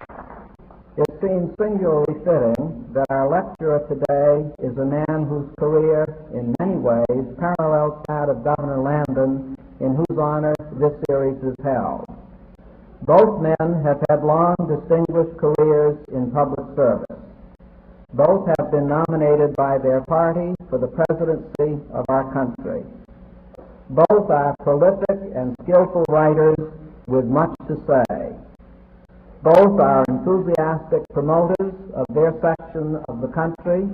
It seems singularly fitting that our lecturer today is a man whose career in many ways parallels that of Governor Landon, in whose honor this series is held. Both men have had long distinguished careers in public service. Both have been nominated by their party for the presidency of our country. Both are prolific and skillful writers with much to say. Both are enthusiastic promoters of their section of the country,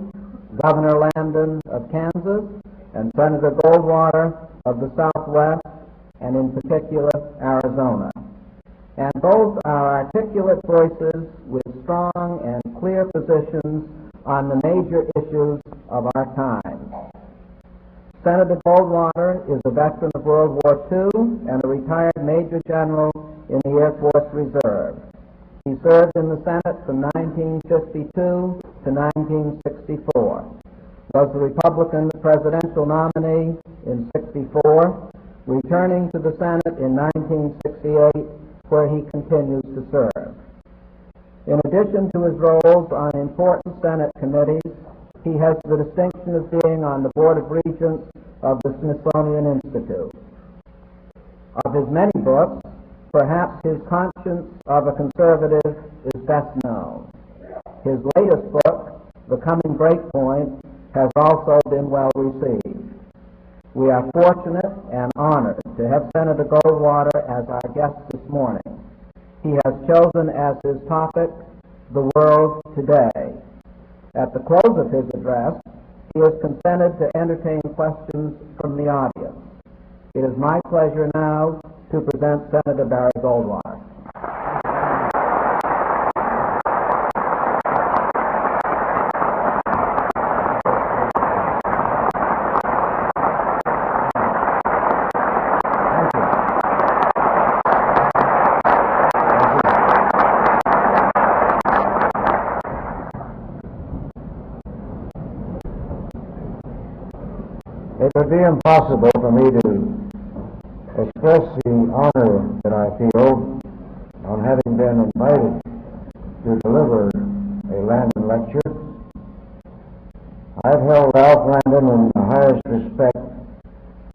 Governor Landon of Kansas and Senator Goldwater of the Southwest, and in particular Arizona. And both are articulate voices with strong and clear positions on the major issues of our time. Senator Goldwater is a veteran of World War II and a retired Major General in the Air Force Reserve. He served in the Senate from 1952 to 1964, was the Republican presidential nominee in 64, returning to the Senate in 1968, where he continues to serve. In addition to his roles on important Senate committees, he has the distinction of being on the Board of Regents of the Smithsonian Institute. Of his many books, perhaps his Conscience of a Conservative is best known. His latest book, The Coming Breakpoint, has also been well received. We are fortunate and honored to have Senator Goldwater as our guest this morning. He has chosen as his topic, The World Today. At the close of his address, he has consented to entertain questions from the audience. It is my pleasure now to present Senator Barry Goldwater. It would be impossible for me to express the honor that I feel on having been invited to deliver a Landon Lecture. I've held Ralph Landon in the highest respect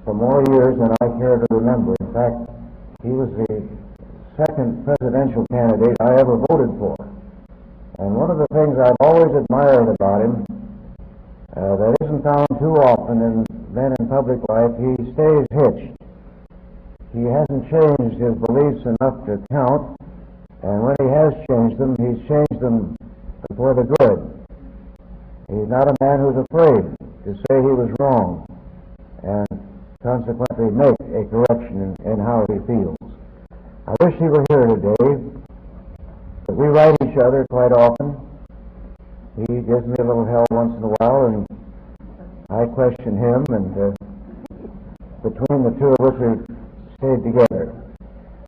for more years than I care to remember. In fact, he was the second presidential candidate I ever voted for. And one of the things I've always admired about him that isn't found too often in men in public life, he stays hitched. He hasn't changed his beliefs enough to count, and when he has changed them, he's changed them for the good. He's not a man who's afraid to say he was wrong and consequently make a correction in how he feels. I wish he were here today, but we write each other quite often. He gives me a little hell once in a while, and I question him, and between the two of us, we've stayed together.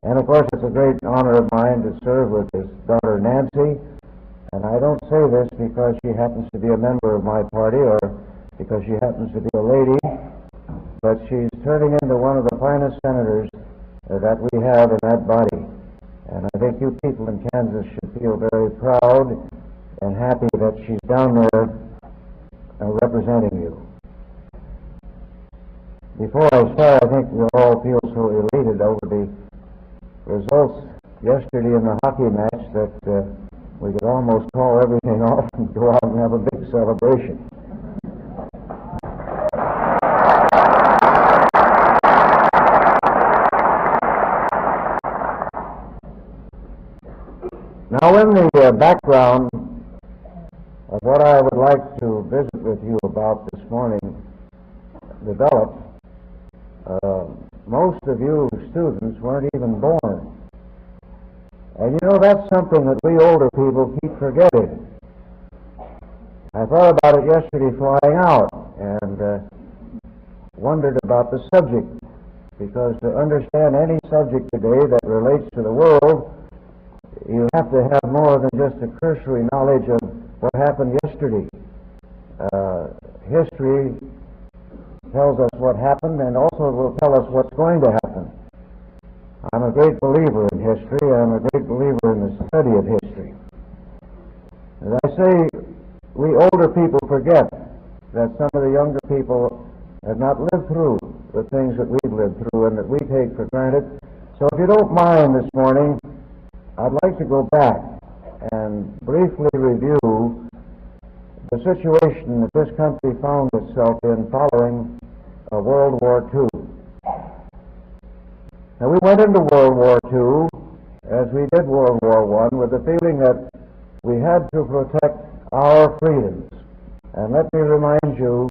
And of course, it's a great honor of mine to serve with his daughter Nancy, and I don't say this because she happens to be a member of my party or because she happens to be a lady, but she's turning into one of the finest senators that we have in that body. And I think you people in Kansas should feel very proud and happy that she's down there representing you. Before I start, I think we all feel so elated over the results yesterday in the hockey match that we could almost call everything off and go out and have a big celebration. Now, in the background of what I would like to visit with you about this morning developed, most of you students weren't even born. And you know, that's something that we older people keep forgetting. I thought about it yesterday flying out and wondered about the subject, because to understand any subject today that relates to the world, you have to have more than just a cursory knowledge of what happened yesterday. History tells us what happened and also will tell us what's going to happen. I'm a great believer in history. I'm a great believer in the study of history. say we older people forget that some of the younger people have not lived through the things that we've lived through and that we take for granted. So if you don't mind this morning, I'd like to go back and briefly review the situation that this country found itself in following World War II. Now, we went into World War II, as we did World War I, with the feeling that we had to protect our freedoms. And let me remind you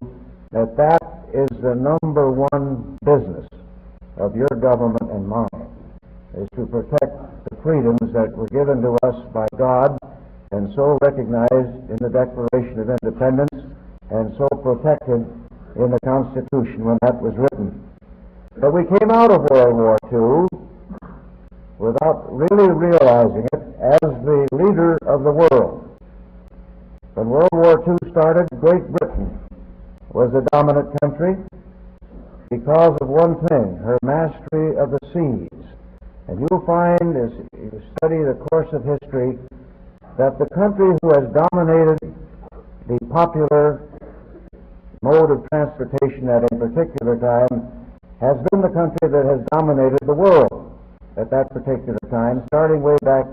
that that is the number one business of your government and mine, is to protect the freedoms that were given to us by God and so recognized in the Declaration of Independence and so protected in the Constitution when that was written. But we came out of World War II without really realizing it as the leader of the world. When World War II started, Great Britain was the dominant country because of one thing, her mastery of the seas. And you'll find, as you study the course of history, that the country who has dominated the popular mode of transportation at a particular time has been the country that has dominated the world at that particular time, starting way back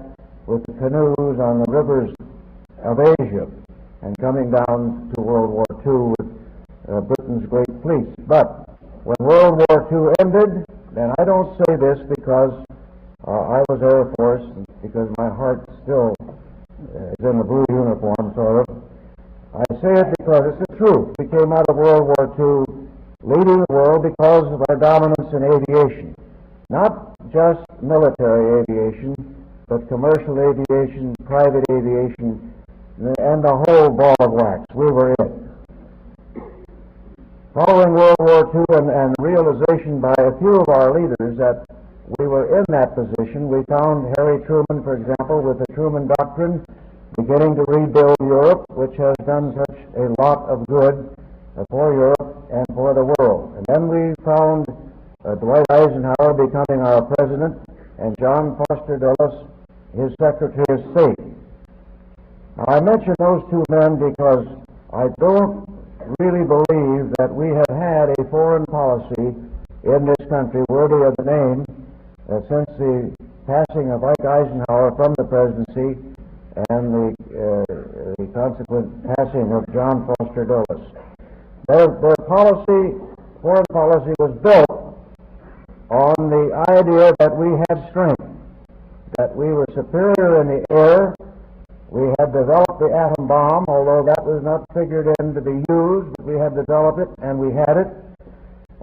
with the canoes on the rivers of Asia and coming down to World War II with Britain's great fleets. But when World War II ended, and I don't say this because I was Air Force, because my heart still is in the blue uniform, sort of. I say it because it's the truth. We came out of World War II leading the world because of our dominance in aviation. Not just military aviation, but commercial aviation, private aviation, and the whole ball of wax. We were in it. Following World War II and realization by a few of our leaders that we were in that position, we found Harry Truman, for example, with the Truman Doctrine, beginning to rebuild Europe, which has done such a lot of good for Europe and for the world. And then we found Dwight Eisenhower becoming our president, and John Foster Dulles, his Secretary of State. Now, I mention those two men because I don't really believe that we have had a foreign policy in this country worthy of the name since the passing of Ike Eisenhower from the presidency and the consequent passing of John Foster Dulles. Their foreign policy was built on the idea that we had strength, that we were superior in the air. We had developed the atom bomb, although that was not figured in to be used. We had developed it, and we had it,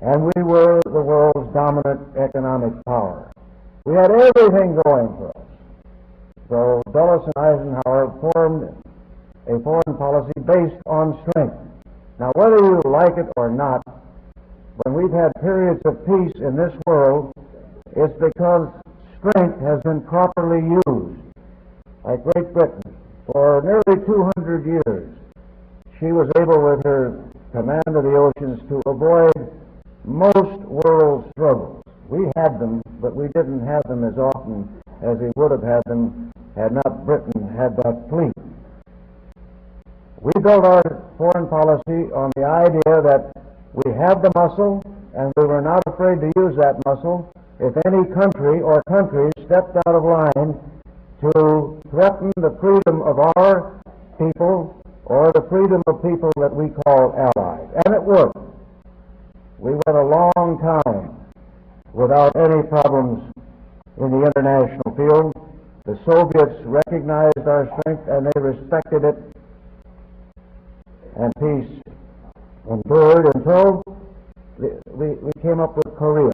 and we were the world's dominant economic power. We had everything going for us. So Dulles and Eisenhower formed a foreign policy based on strength. Now, whether you like it or not, when we've had periods of peace in this world, it's because strength has been properly used. Like Great Britain, for nearly 200 years, she was able, with her command of the oceans, to avoid most world struggles. We had them, but we didn't have them as often as we would have had them had not Britain had that fleet. We built our foreign policy on the idea that we had the muscle, and we were not afraid to use that muscle if any country or countries stepped out of line to threaten the freedom of our people or the freedom of people that we call allies. And it worked. We went a long time without any problems in the international field. The Soviets recognized our strength and they respected it, and peace endured until we came up with Korea.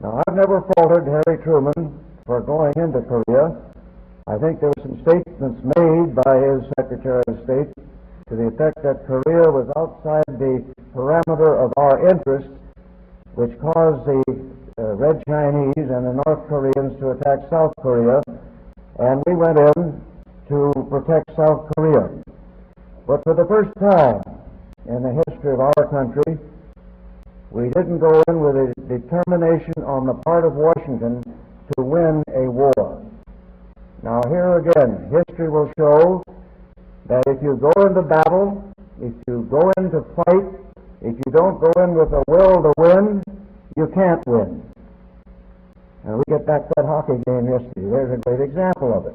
Now, I've never faulted Harry Truman for going into Korea. I think there were some statements made by his Secretary of State to the effect that Korea was outside the parameter of our interests, which caused the Red Chinese and the North Koreans to attack South Korea, and we went in to protect South Korea. But for the first time in the history of our country, we didn't go in with a determination on the part of Washington to win a war. Now, here again, history will show that if you go into battle, if you go into fight, if you don't go in with a will to win, you can't win. And we get back to that hockey game yesterday. There's a great example of it.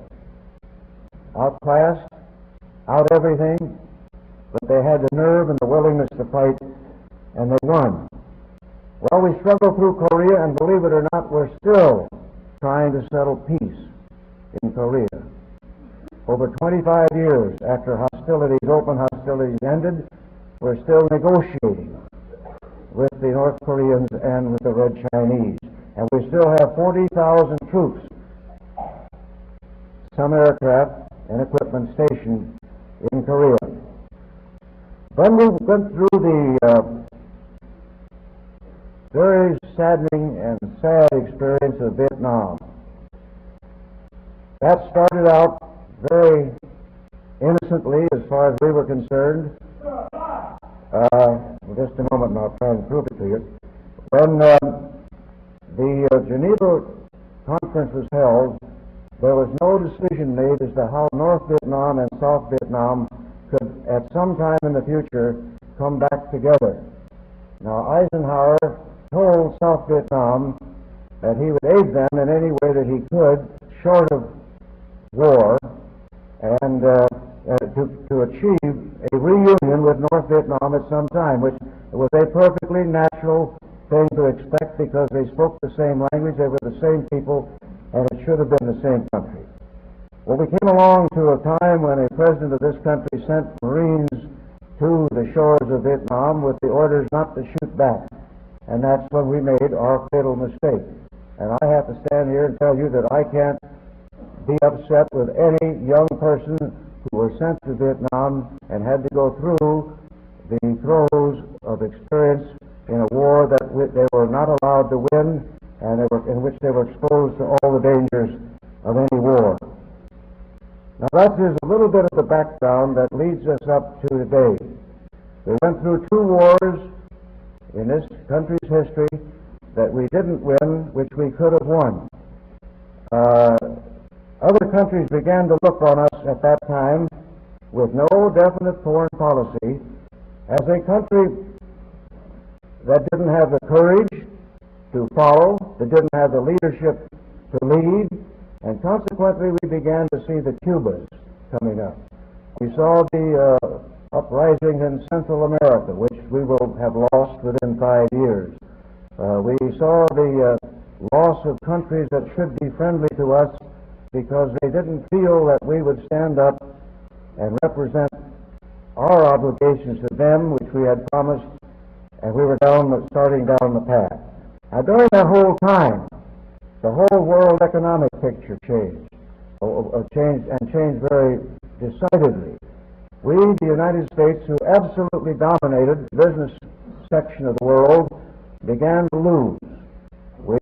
Outclassed, out everything, but they had the nerve and the willingness to fight, and they won. Well, we struggled through Korea, and believe it or not, we're still trying to settle peace in Korea. Over 25 years after hostilities, open hostilities ended, we're still negotiating with the North Koreans and with the Red Chinese. And we still have 40,000 troops, some aircraft and equipment stationed in Korea. Then we went through the very saddening and sad experience of Vietnam. That started out very innocently as far as we were concerned. Just a moment and I'll try and prove it to you. When the Geneva Conference was held, there was no decision made as to how North Vietnam and South Vietnam could at some time in the future come back together. Now Eisenhower told South Vietnam that he would aid them in any way that he could, short of war, and to achieve a reunion with North Vietnam at some time, which was a perfectly natural thing to expect because they spoke the same language, they were the same people, and it should have been the same country. Well, we came along to a time when a president of this country sent Marines to the shores of Vietnam with the orders not to shoot back, and that's when we made our fatal mistake. And I have to stand here and tell you that I can't be upset with any young person who was sent to Vietnam and had to go through the throes of experience in a war that they were not allowed to win, and in which they were exposed to all the dangers of any war. Now that is a little bit of the background that leads us up to today. We went through 2 wars in this country's history that we didn't win, which we could have won. Other countries began to look on us at that time with no definite foreign policy as a country that didn't have the courage to follow, that didn't have the leadership to lead, and consequently we began to see the Cubas coming up. We saw the uprisings in Central America, which we will have lost within 5 years. We saw the loss of countries that should be friendly to us because they didn't feel that we would stand up and represent our obligations to them, which we had promised, and we were starting down the path. Now, during that whole time, the whole world economic picture changed very decidedly. We, the United States, who absolutely dominated the business section of the world, began to lose. We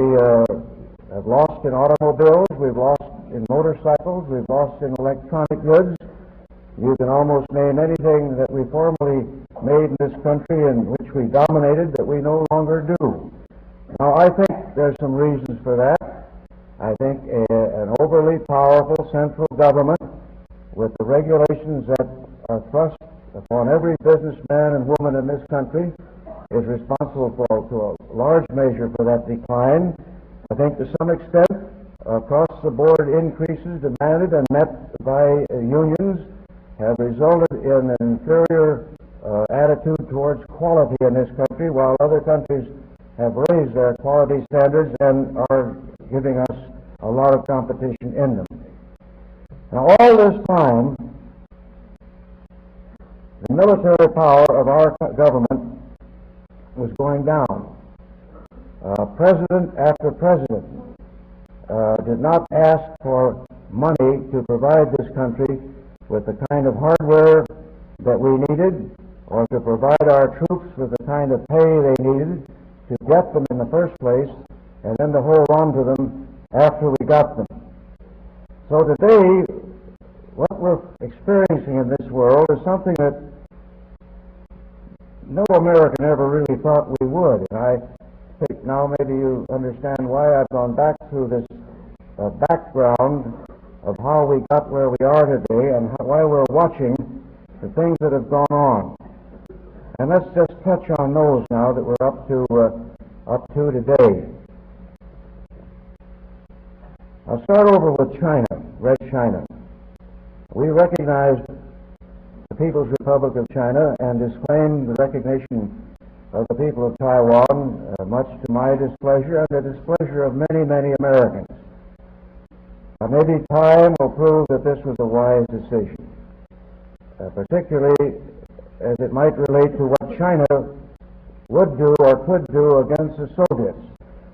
have lost in automobiles, we've lost in motorcycles, we've lost in electronic goods. You can almost name anything that we formerly made in this country and which we dominated that we no longer do. Now, I think there's some reasons for that. I think an overly powerful central government with the regulations that are thrust upon every businessman and woman in this country is responsible to a large measure for that decline. I think to some extent across-the-board increases demanded and met by unions have resulted in an inferior attitude towards quality in this country, while other countries have raised their quality standards and are giving us a lot of competition in them. Now, all this time, the military power of our government was going down. President after president did not ask for money to provide this country with the kind of hardware that we needed, or to provide our troops with the kind of pay they needed to get them in the first place, and then to hold on to them after we got them. So today, what we're experiencing in this world is something that no American ever really thought we would. And I think now maybe you understand why I've gone back through this background of how we got where we are today and why we're watching things that have gone on. And let's just touch on those now that we're up to today. I'll start over with China, Red China. We recognized the People's Republic of China and disclaimed the recognition of the people of Taiwan, much to my displeasure and the displeasure of many, many Americans. Maybe time will prove that this was a wise decision, particularly as it might relate to what China would do or could do against the Soviets.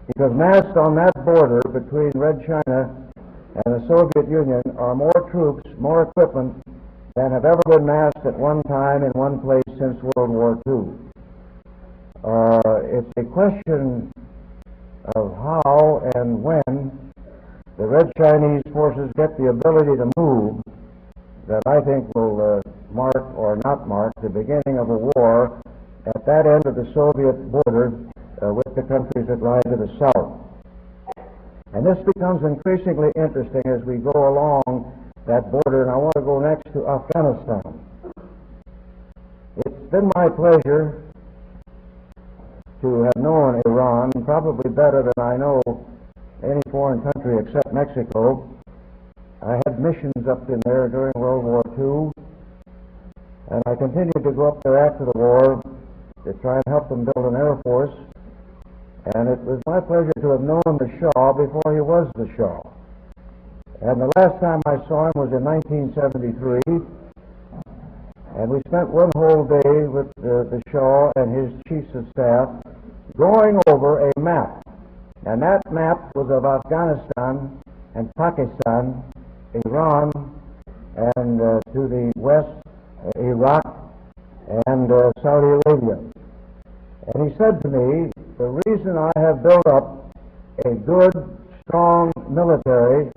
Because massed on that border between Red China and the Soviet Union are more troops, more equipment than have ever been massed at one time in one place since World War II. It's a question of how and when the Red Chinese forces get the ability to move that I think will mark or not mark the beginning of a war at that end of the Soviet border with the countries that lie to the south. And this becomes increasingly interesting as we go along that border, and I want to go next to Afghanistan. It's been my pleasure to have known Iran probably better than I know any foreign country except Mexico. I had missions up in there during World War II, and I continued to go up there after the war to try and help them build an air force. And it was my pleasure to have known the Shah before he was the Shah. And the last time I saw him was in 1973, and we spent one whole day with the Shah and his chiefs of staff going over a map. And that map was of Afghanistan and Pakistan, Iran, and to the west, Iraq, and Saudi Arabia. And he said to me, the reason I have built up a good, strong military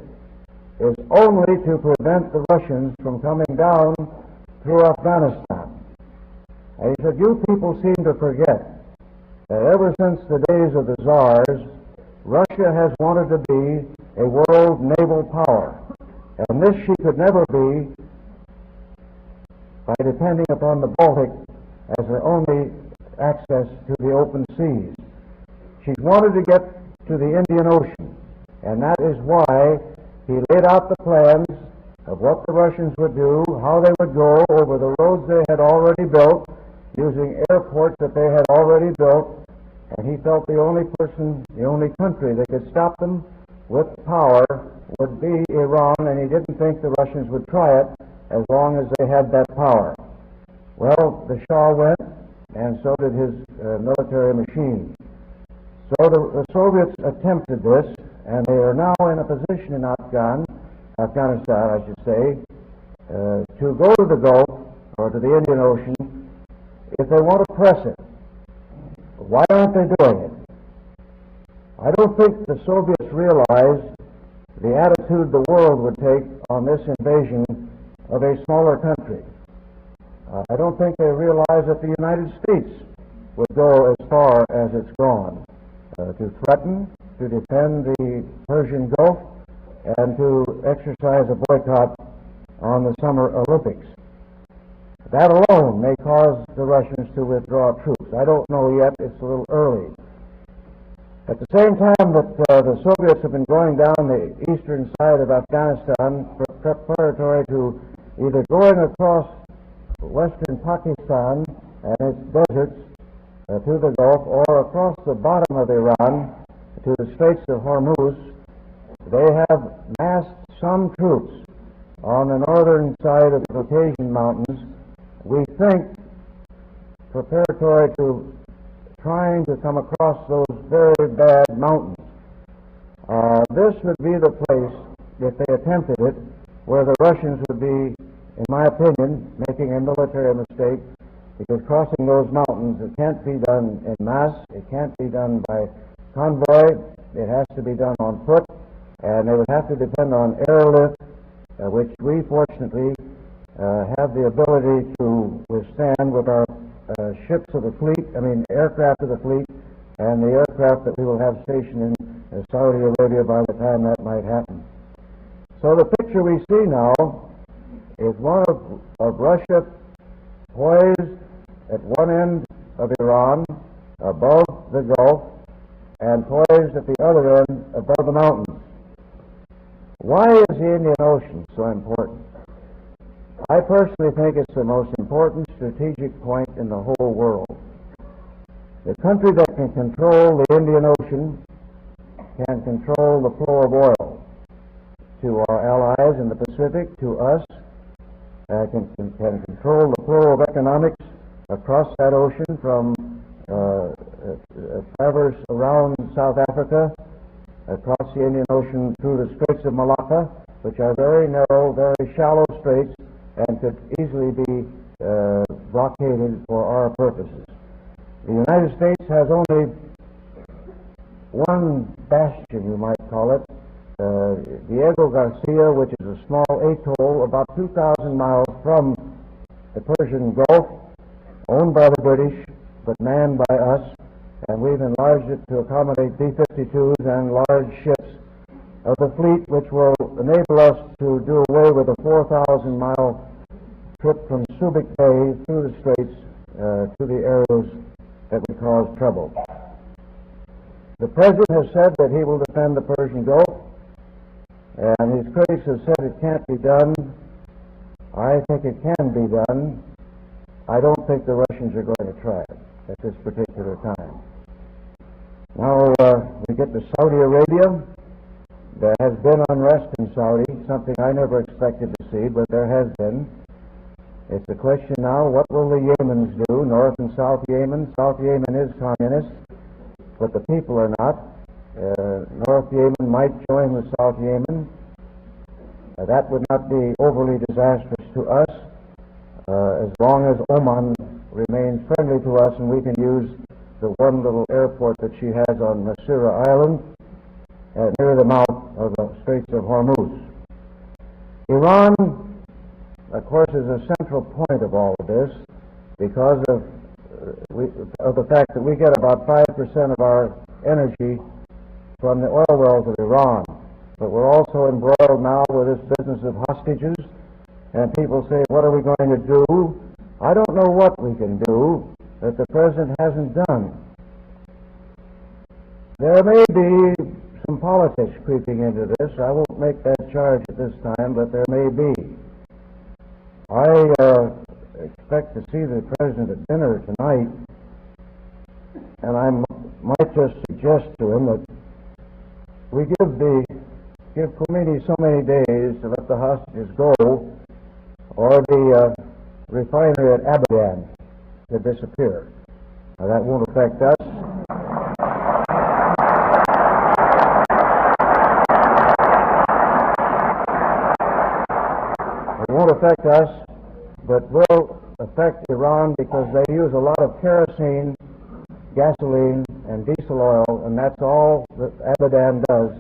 is only to prevent the Russians from coming down through Afghanistan. And he said, you people seem to forget that ever since the days of the Tsars, Russia has wanted to be a world naval power. And this she could never be by depending upon the Baltic as her only access to the open seas. She's wanted to get to the Indian Ocean, and that is why he laid out the plans of what the Russians would do, how they would go over the roads they had already built, using airports that they had already built, and he felt the only person, the only country that could stop them with power would be Iran, and he didn't think the Russians would try it as long as they had that power. Well, the Shah went, and so did his military machine. So the Soviets attempted this, and they are now in a position in Afghanistan, I should say, to go to the Gulf or to the Indian Ocean if they want to press it. Why aren't they doing it? I don't think the Soviets realized the attitude the world would take on this invasion of a smaller country. I don't think they realize that the United States would go as far as it's gone to threaten, to defend the Persian Gulf, and to exercise a boycott on the Summer Olympics. That alone may cause the Russians to withdraw troops. I don't know yet. It's a little early. At the same time that the Soviets have been going down the eastern side of Afghanistan preparatory to either going across western Pakistan and its deserts to the Gulf, or across the bottom of Iran to the Straits of Hormuz, they have massed some troops on the northern side of the Caucasian Mountains, we think preparatory to trying to come across those very bad mountains. This would be the place, if they attempted it, where the Russians would be, in my opinion, making a military mistake, because crossing those mountains, it can't be done en masse, it can't be done by convoy, it has to be done on foot, and they would have to depend on airlift, which we fortunately have the ability to withstand with our ships of the fleet, aircraft of the fleet, and the aircraft that we will have stationed in Saudi Arabia by the time that might happen. So the picture we see now is one of Russia poised at one end of Iran, above the Gulf, and poised at the other end above the mountains. Why is the Indian Ocean so important? I personally think it's the most important strategic point in the whole world. The country that can control the Indian Ocean can control the flow of oil to our allies in the Pacific, to us, can control the flow of economics across that ocean from traverse around South Africa, across the Indian Ocean through the Straits of Malacca, which are very narrow, very shallow straits, and could easily be blockaded for our purposes. The United States has only one bastion, you might call it, Diego Garcia, which is a small atoll about 2,000 miles from the Persian Gulf, owned by the British, but manned by us, and we've enlarged it to accommodate B-52s and large ships of the fleet, which will enable us to do away with a 4,000-mile trip from Subic Bay through the Straits to the areas that would cause trouble. The President has said that he will defend the Persian Gulf, and his critics have said it can't be done. I think it can be done. I don't think the Russians are going to try it at this particular time. Now we get to Saudi Arabia. There has been unrest in Saudi, something I never expected to see, but there has been. It's a question now, what will the Yemens do, North and South Yemen? South Yemen is communist, but the people are not. North Yemen might join with South Yemen. That would not be overly disastrous to us, as long as Oman remains friendly to us and we can use the one little airport that she has on Masira Island near the mouth of the Straits of Hormuz. Iran, of course, is a central point of all of this because of the fact that we get about 5% of our energy from the oil wells of Iran. But we're also embroiled now with this business of hostages, and people say, what are we going to do? I don't know what we can do that the President hasn't done. There may be some politics creeping into this. I won't make that charge at this time, but there may be. I expect to see the President at dinner tonight, and I might just suggest to him that we give Khomeini so many days to let the hostages go, or the refinery at Abadan to disappear. Now, that won't affect us. It won't affect us, but will affect Iran because they use a lot of kerosene, gasoline, and diesel oil, and that's all that Abadan does,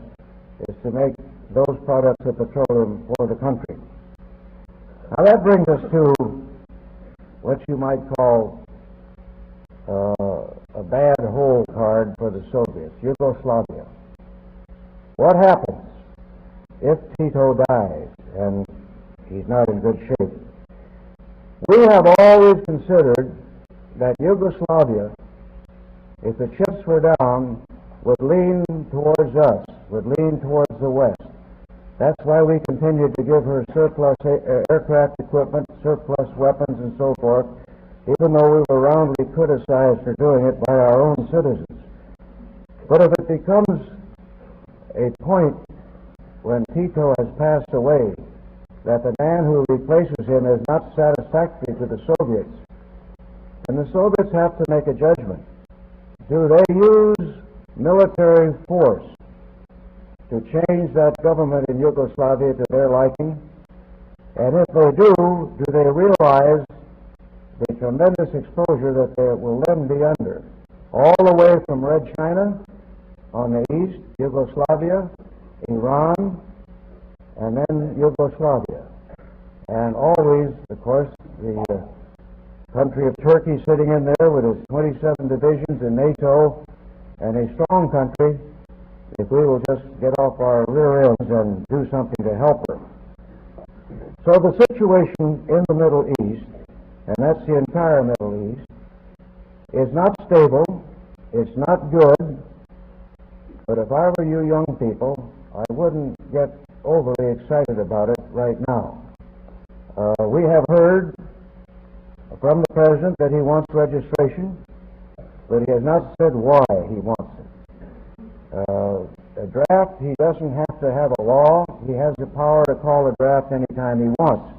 is to make those products of petroleum for the country. Now that brings us to what you might call a bad hole card for the Soviets, Yugoslavia. What happens if Tito dies, and he's not in good shape? We have always considered that Yugoslavia, if the chips were down, would lean towards us, would lean towards the West. That's why we continued to give her surplus aircraft equipment, surplus weapons, and so forth, even though we were roundly criticized for doing it by our own citizens. But if it becomes a point when Tito has passed away, that the man who replaces him is not satisfactory to the Soviets, and the Soviets have to make a judgment. Do they use military force to change that government in Yugoslavia to their liking? And if they do they realize the tremendous exposure that they will then be under, all the way from Red China on the east, Yugoslavia, Iran, and then Yugoslavia. And always, of course, the country of Turkey sitting in there with its 27 divisions in NATO, and a strong country, if we will just get off our rear ends and do something to help her. So the situation in the Middle East and that's the entire Middle East, is not stable, it's not good, but if I were you young people, I wouldn't get overly excited about it right now. We have heard from the President that he wants registration, but he has not said why he wants it. A draft, he doesn't have to have a law. He has the power to call a draft anytime he wants.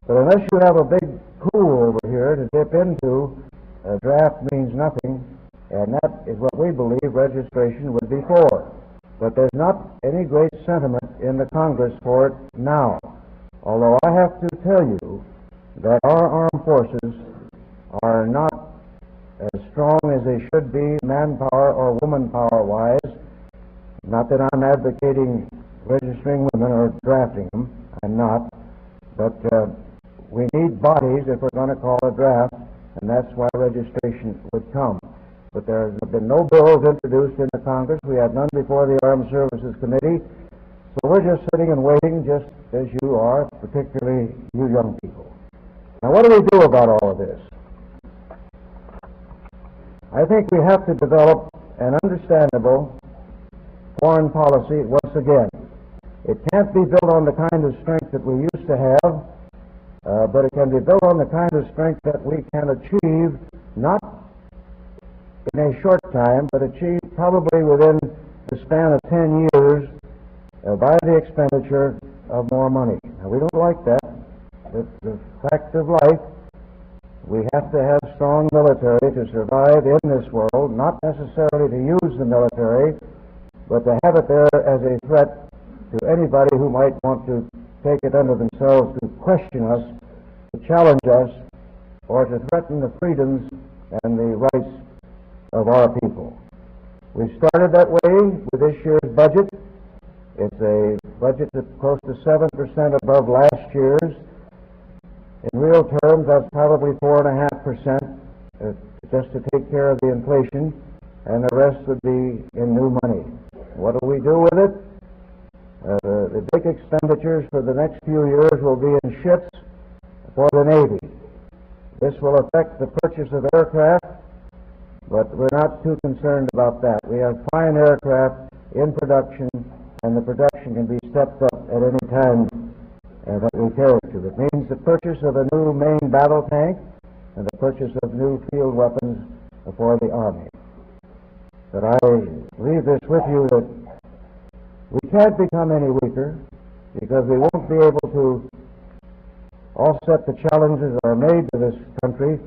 But unless you have a big pool over here to dip into, a draft means nothing, and that is what we believe registration would be for. But there's not any great sentiment in the Congress for it now. Although I have to tell you that our armed forces are not as strong as they should be, manpower or woman power-wise. Not that I'm advocating registering women or drafting them. I'm not. But we need bodies if we're going to call a draft, and that's why registration would come. But there have been no bills introduced in the Congress. We had none before the Armed Services Committee. So we're just sitting and waiting, just as you are, particularly you young people. Now, what do we do about all of this? I think we have to develop an understandable foreign policy once again. It can't be built on the kind of strength that we used to have, but it can be built on the kind of strength that we can achieve, not in a short time, but achieve probably within the span of 10 years by the expenditure of more money. Now, we don't like that. It's the fact of life. We have to have strong military to survive in this world, not necessarily to use the military, but to have it there as a threat to anybody who might want to take it under themselves to question us, to challenge us, or to threaten the freedoms and the rights of our people. We started that way with this year's budget. It's a budget that's close to 7% above last year's. In real terms, that's probably 4.5% just to take care of the inflation, and the rest would be in new money. What do we do with it? The big expenditures for the next few years will be in ships for the Navy. This will affect the purchase of aircraft, but we're not too concerned about that. We have fine aircraft in production, and the production can be stepped up at any time that we care to. It means the purchase of a new main battle tank and the purchase of new field weapons for the Army. But I leave this with you that we can't become any weaker because we won't be able to offset the challenges that are made to this country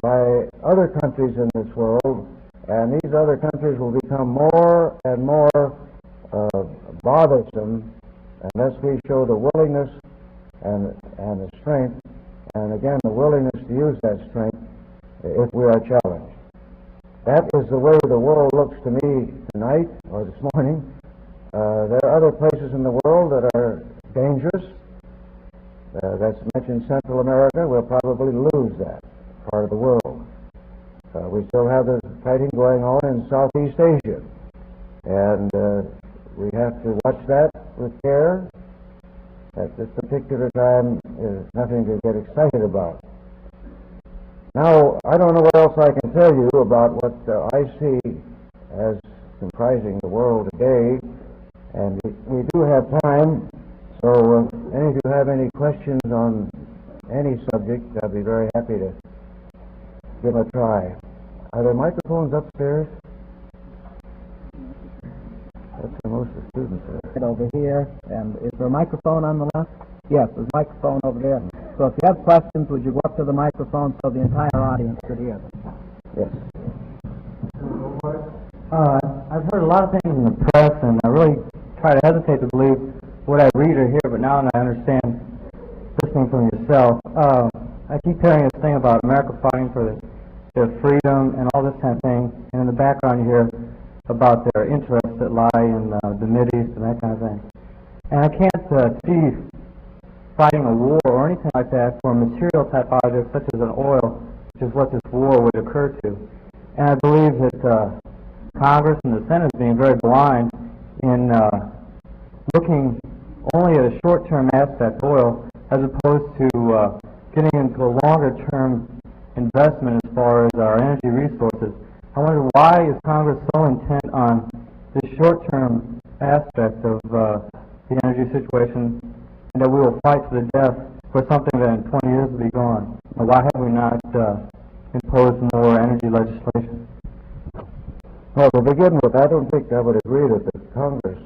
by other countries in this world, and these other countries will become more and more bothersome unless we show the willingness and the strength, and again the willingness to use that strength if we are challenged. That is the way the world looks to me tonight or this morning. There are other places in the world that are dangerous. That's mentioned Central America. We'll probably lose that part of the world. We still have the fighting going on in Southeast Asia, and we have to watch that with care. At this particular time, there's nothing to get excited about. Now, I don't know what else I can tell you about what I see as comprising the world today, and we do have time, so any of you have any questions on any subject, I'd be very happy to give a try. Are there microphones upstairs? That's where most of the students are. Over here, and is there a microphone on the left? Yes, there's a microphone over there. So if you have questions, would you go up to the microphone so the entire audience could hear them? Yes. I've heard a lot of things in the press, and I really try to hesitate to believe what I read or hear, but now I understand listening from yourself. I keep hearing this thing about America fighting for their freedom and all this kind of thing, and in the background you hear about their interests that lie in the Mideast and that kind of thing. And I can't see fighting a war or anything like that for a material type object such as an oil, which is what this war would occur to. And I believe that Congress and the Senate is being very blind in looking only at a short-term aspect, oil, as opposed to getting into a longer-term investment as far as our energy resources, I wonder why is Congress so intent on this short-term aspect of the energy situation, and that we will fight to the death for something that in 20 years will be gone? And why have we not imposed more energy legislation? Well, to begin with, I don't think I would agree that the Congress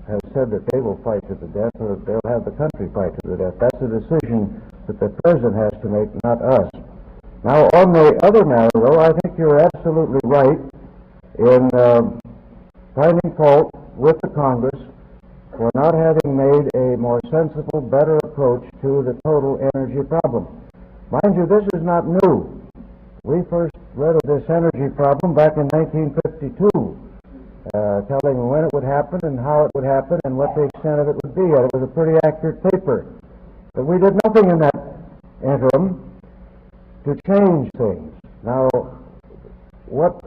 has said that they will fight to the death, or that they'll have the country fight to the death. That's a decision that the President has to make, not us. Now, on the other matter, though, I think you're absolutely right in finding fault with the Congress for not having made a more sensible, better approach to the total energy problem. Mind you, this is not new. We first read of this energy problem back in 1952, telling when it would happen and how it would happen and what the extent of it would be. And it was a pretty accurate paper. But we did nothing in that interim to change things. Now, what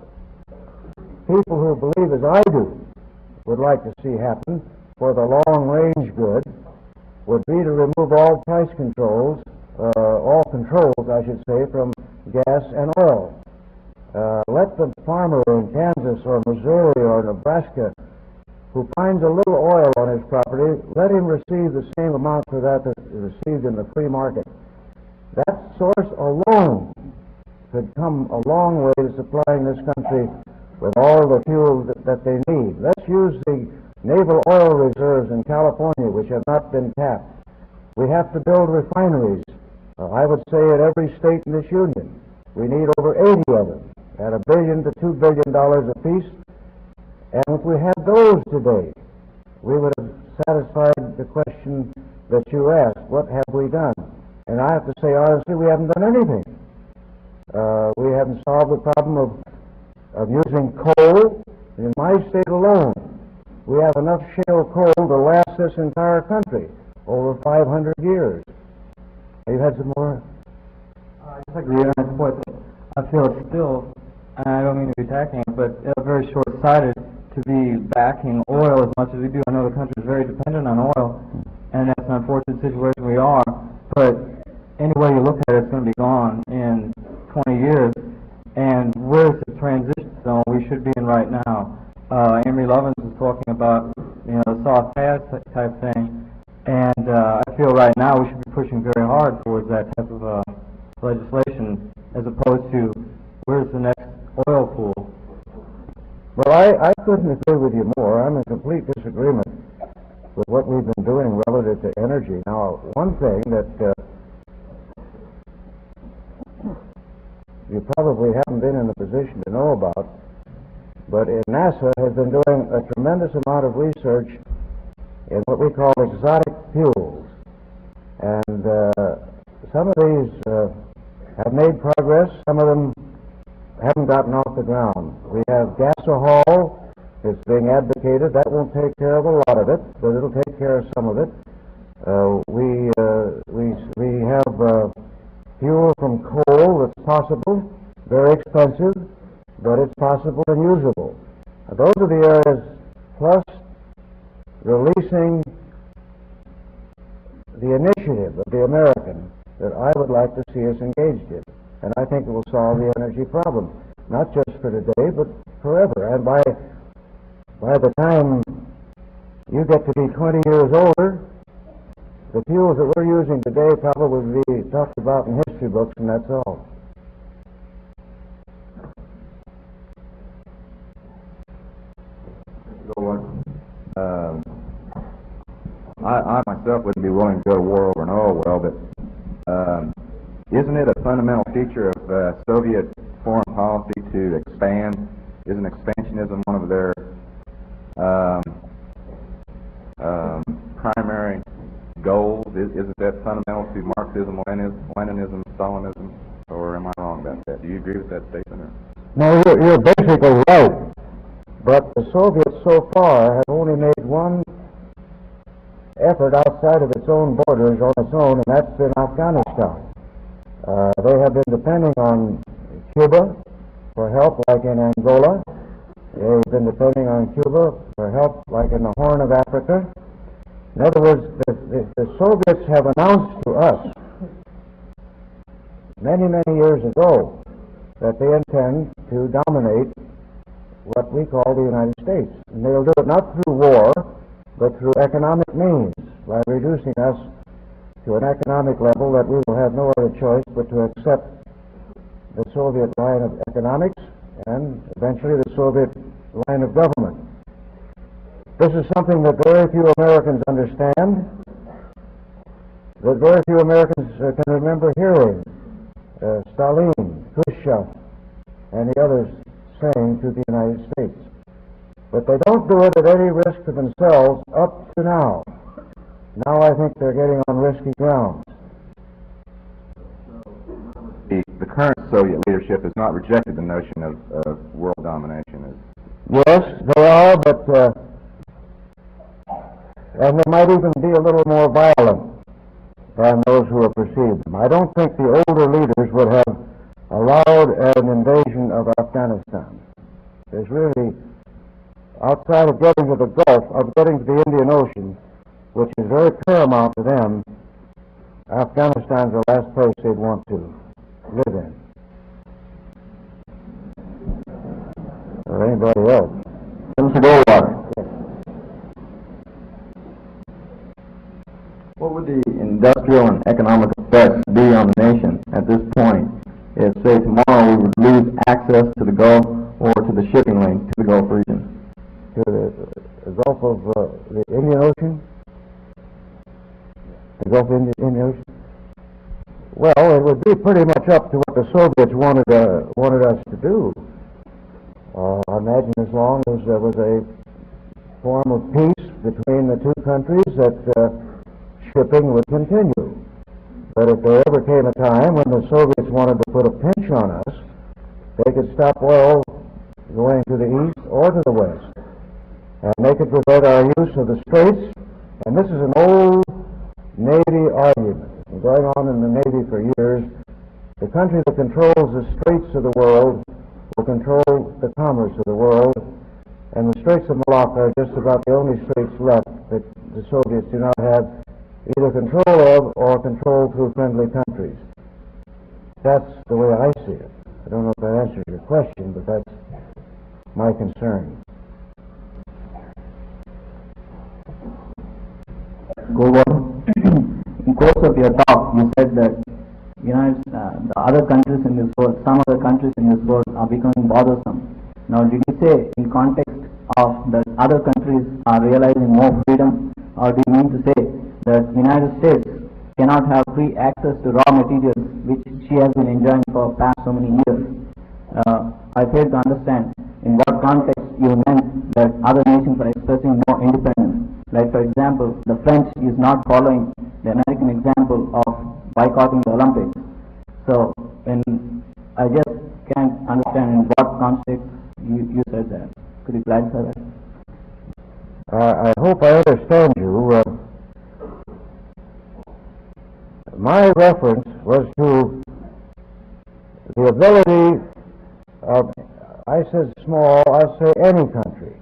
people who believe as I do would like to see happen for the long-range good would be to remove all price controls, all controls, I should say, from gas and oil. Let the farmer in Kansas or Missouri or Nebraska who finds a little oil on his property, let him receive the same amount for that that is received in the free market. That source alone could come a long way to supplying this country with all the fuel that they need. Let's use the naval oil reserves in California, which have not been tapped. We have to build refineries, I would say, in every state in this union. We need over 80 of them at $1 billion to $2 billion apiece. And if we had those today, we would have satisfied the question that you asked, what have we done? And I have to say, honestly, we haven't done anything. We haven't solved the problem of using coal. In my state alone, we have enough shale coal to last this entire country over 500 years. You had some more? I just agree on that point. I feel it's still, and I don't mean to be attacking it, but very short-sighted to be backing oil as much as we do. I know the country is very dependent on oil, and that's an unfortunate situation we are, but any way you look at it, it's going to be gone in 20 years, and where's the transition zone we should be in right now? Amory Lovins was talking about, the soft pass type thing, and I feel right now we should be pushing very hard towards that type of legislation, as opposed to where's the next oil pool. Well, I couldn't agree with you more. I'm in complete disagreement with what we've been doing relative to energy. Now, one thing that you probably haven't been in a position to know about, but NASA has been doing a tremendous amount of research in what we call exotic fuels. And some of these have made progress, some of them haven't gotten off the ground. We have gasohol that's being advocated. That won't take care of a lot of it, but it'll take care of some of it. We have fuel from coal that's possible, very expensive, but it's possible and usable. Those are the areas, plus releasing the initiative of the American that I would like to see us engaged in. And I think it will solve the energy problem, not just for today, but forever. And by the time you get to be 20 years older, the fuels that we're using today probably will be talked about in history books, and that's all. I myself wouldn't be willing to go to war over an oil well, but isn't it a fundamental feature of Soviet foreign policy to expand? Isn't expansionism one of their primary goals? Isn't that fundamental to Marxism, Leninism, Stalinism, or am I wrong about that? Do you agree with that statement? Or? No, you're basically right. But the Soviets so far have only made one effort outside of its own borders on its own, and that's in Afghanistan. They have been depending on Cuba for help, like in Angola. They've been depending on Cuba for help, like in the Horn of Africa. In other words, the Soviets have announced to us many, many years ago that they intend to dominate what we call the United States. And they'll do it not through war, but through economic means, by reducing us to an economic level that we will have no other choice but to accept the Soviet line of economics and eventually the Soviet line of government. This is something that very few Americans understand, that very few Americans can remember hearing Stalin, Khrushchev, and the others saying to the United States. But they don't do it at any risk to themselves up to now. Now I think they're getting on risky ground. The current Soviet leadership has not rejected the notion of world domination. Yes, they are, but and they might even be a little more violent than those who have perceived them. I don't think the older leaders would have allowed an invasion of Afghanistan. There's really, outside of getting to the Gulf, of getting to the Indian Ocean, which is very paramount to them, Afghanistan's the last place they'd want to live in. Or anybody else. Mr. Goldwater. Yes. What would the industrial and economic effects be on the nation at this point if, say, tomorrow we would lose access to the Gulf or to the shipping link to the Gulf region? To the Gulf of the Indian Ocean? The Gulf of Indian Ocean? Well, it would be pretty much up to what the Soviets wanted us to do. I imagine as long as there was a form of peace between the two countries that shipping would continue. But if there ever came a time when the Soviets wanted to put a pinch on us, they could stop oil going to the east or to the west. And they could prevent our use of the straits. And this is an old Navy argument going on in the Navy for years. The country that controls the straits of the world will control the commerce of the world, and the Straits of Malacca are just about the only straits left that the Soviets do not have either control of or control through friendly countries. That's the way I see it. I don't know if that answers your question, but that's my concern. Goldwater, in course of your talk, you said that the other countries in this world, some other countries in this world are becoming bothersome. Now, did you say in context of that other countries are realizing more freedom, or do you mean to say that United States cannot have free access to raw materials which she has been enjoying for past so many years? I fail to understand in what context you meant that other nations are expressing more independence. Like, for example, the French is not following the American example of boycotting the Olympics. So, when I just can't understand in what context you said that. Could you clarify that? I hope I understand you. My reference was to the ability of, I said small, I say any country,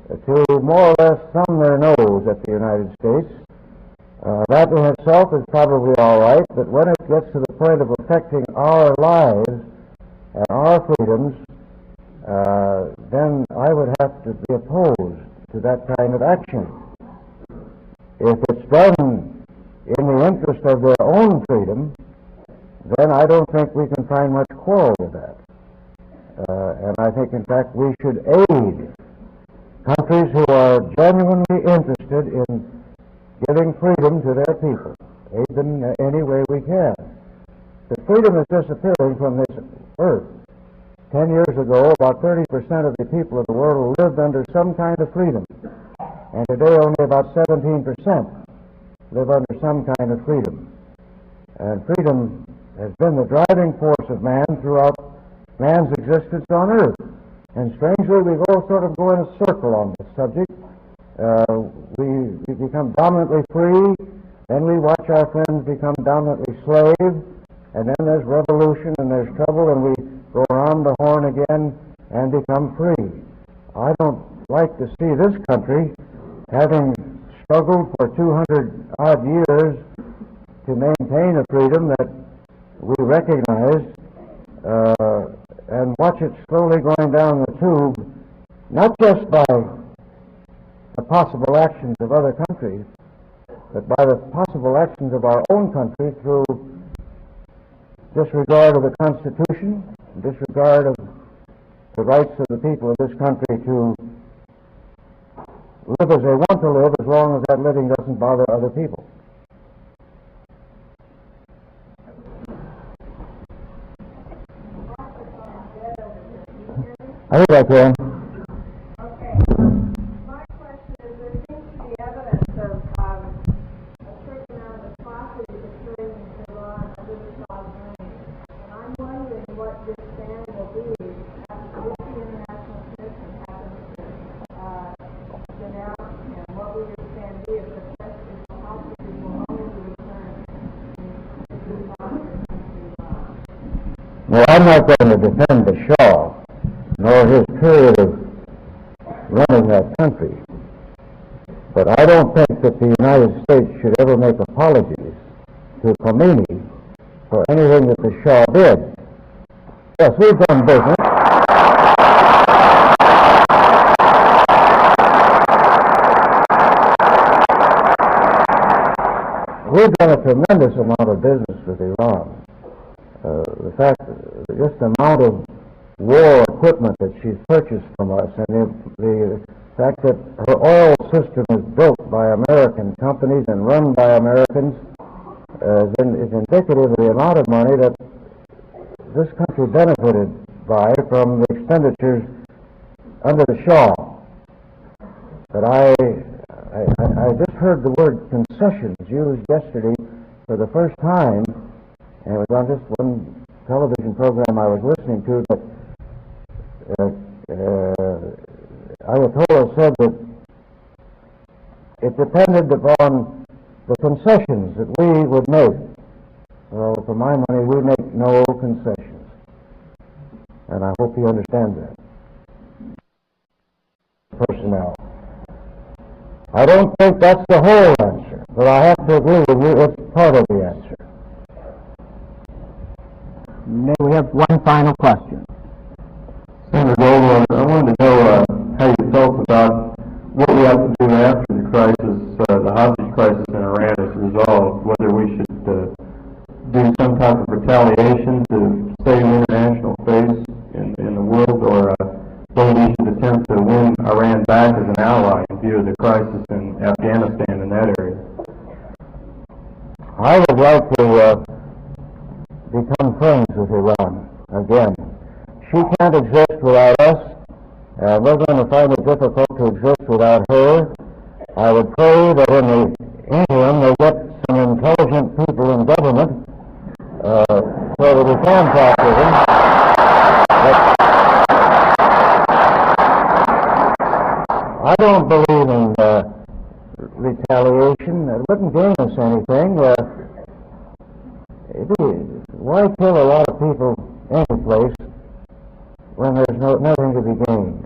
to more or less thumb their nose at the United States. That in itself is probably all right, but when it gets to the point of affecting our lives and our freedoms, then I would have to be opposed to that kind of action. If it's done in the interest of their own freedom, then I don't think we can find much quarrel with that. And I think, in fact, we should aid countries who are genuinely interested in giving freedom to their people, aid them in any way we can. The freedom is disappearing from this earth. 10 years ago, about 30% of the people of the world lived under some kind of freedom, and today only about 17% live under some kind of freedom. And freedom has been the driving force of man throughout man's existence on earth. And strangely, we sort of go in a circle on this subject. We become dominantly free, then we watch our friends become dominantly slave, and then there's revolution and there's trouble, and we go around the horn again and become free. I don't like to see this country, having struggled for 200-odd years to maintain a freedom that we recognize and watch it slowly going down the tube, not just by the possible actions of other countries, but by the possible actions of our own country through disregard of the Constitution, disregard of the rights of the people of this country to live as they want to live, as long as that living doesn't bother other people. I think I can. Okay. My question is, there seems to be evidence of a certain amount of atrocities occurring in Iran under the Shah's reign. And I'm wondering what your stand will be after the International Commission happens to denounce him. What will your stand be if the president will hostages will only be returned to Iran? Well, I'm not going to defend the Shah, nor his period of running that country. But I don't think that the United States should ever make apologies to Khomeini for anything that the Shah did. Yes, we've done business. We've done a tremendous amount of business with Iran. The fact, just the amount of war equipment that she's purchased from us, and the fact that her oil system is built by American companies and run by Americans is indicative of the amount of money that this country benefited by from the expenditures under the Shah. But I just heard the word concessions used yesterday for the first time, and it was on just one television program I was listening to, but Ayatollah said that it depended upon the concessions that we would make. Well, for my money, we make no concessions. And I hope you understand that. Personnel. I don't think that's the whole answer, but I have to agree with you, it's part of the answer. May we have one final question? Senator Goldwater, I wanted to know how you felt about what we have to do after the crisis, the hostage crisis in Iran is resolved, whether we should do some type of retaliation to save international face in the world, or whether we should attempt to win Iran back as an ally in view of the crisis in Afghanistan in that area. I would like to become friends with Iran again. She can't exist without us, and we're going to find it difficult to exist without her. I would pray that in the interim they get some intelligent people in government so that we can talk to them. But I don't believe in retaliation. It wouldn't gain us anything. Why kill a lot of people any place when there's nothing to be gained?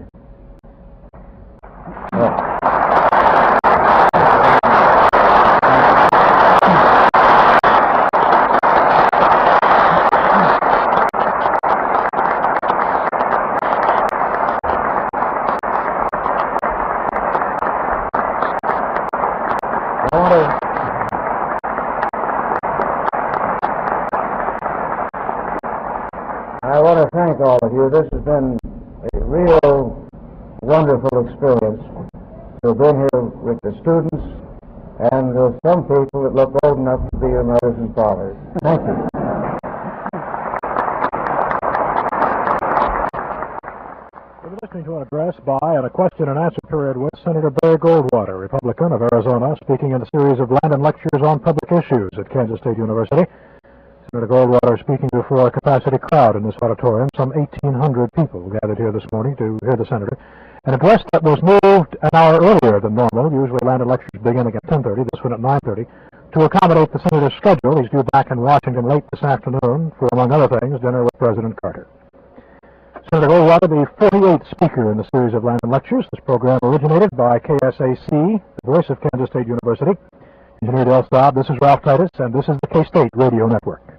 I want to thank all of you. This has been a real wonderful experience to have been here with the students and some people that look old enough to be your mothers and fathers. Thank you. We're listening to an address by and a question and answer period with Senator Barry Goldwater, Republican of Arizona, speaking in the series of Landon Lectures on public issues at Kansas State University. Senator Goldwater speaking before a capacity crowd in this auditorium. Some 1,800 people gathered here this morning to hear the senator. An address that was moved an hour earlier than normal. Usually Landon Lectures beginning at 10:30, this one at 9:30. To accommodate the senator's schedule, he's due back in Washington late this afternoon for, among other things, dinner with President Carter. Senator Goldwater, the 48th speaker in the series of Landon Lectures. This program originated by KSAC, the voice of Kansas State University. Engineer Del Staub, this is Ralph Titus, and this is the K-State Radio Network.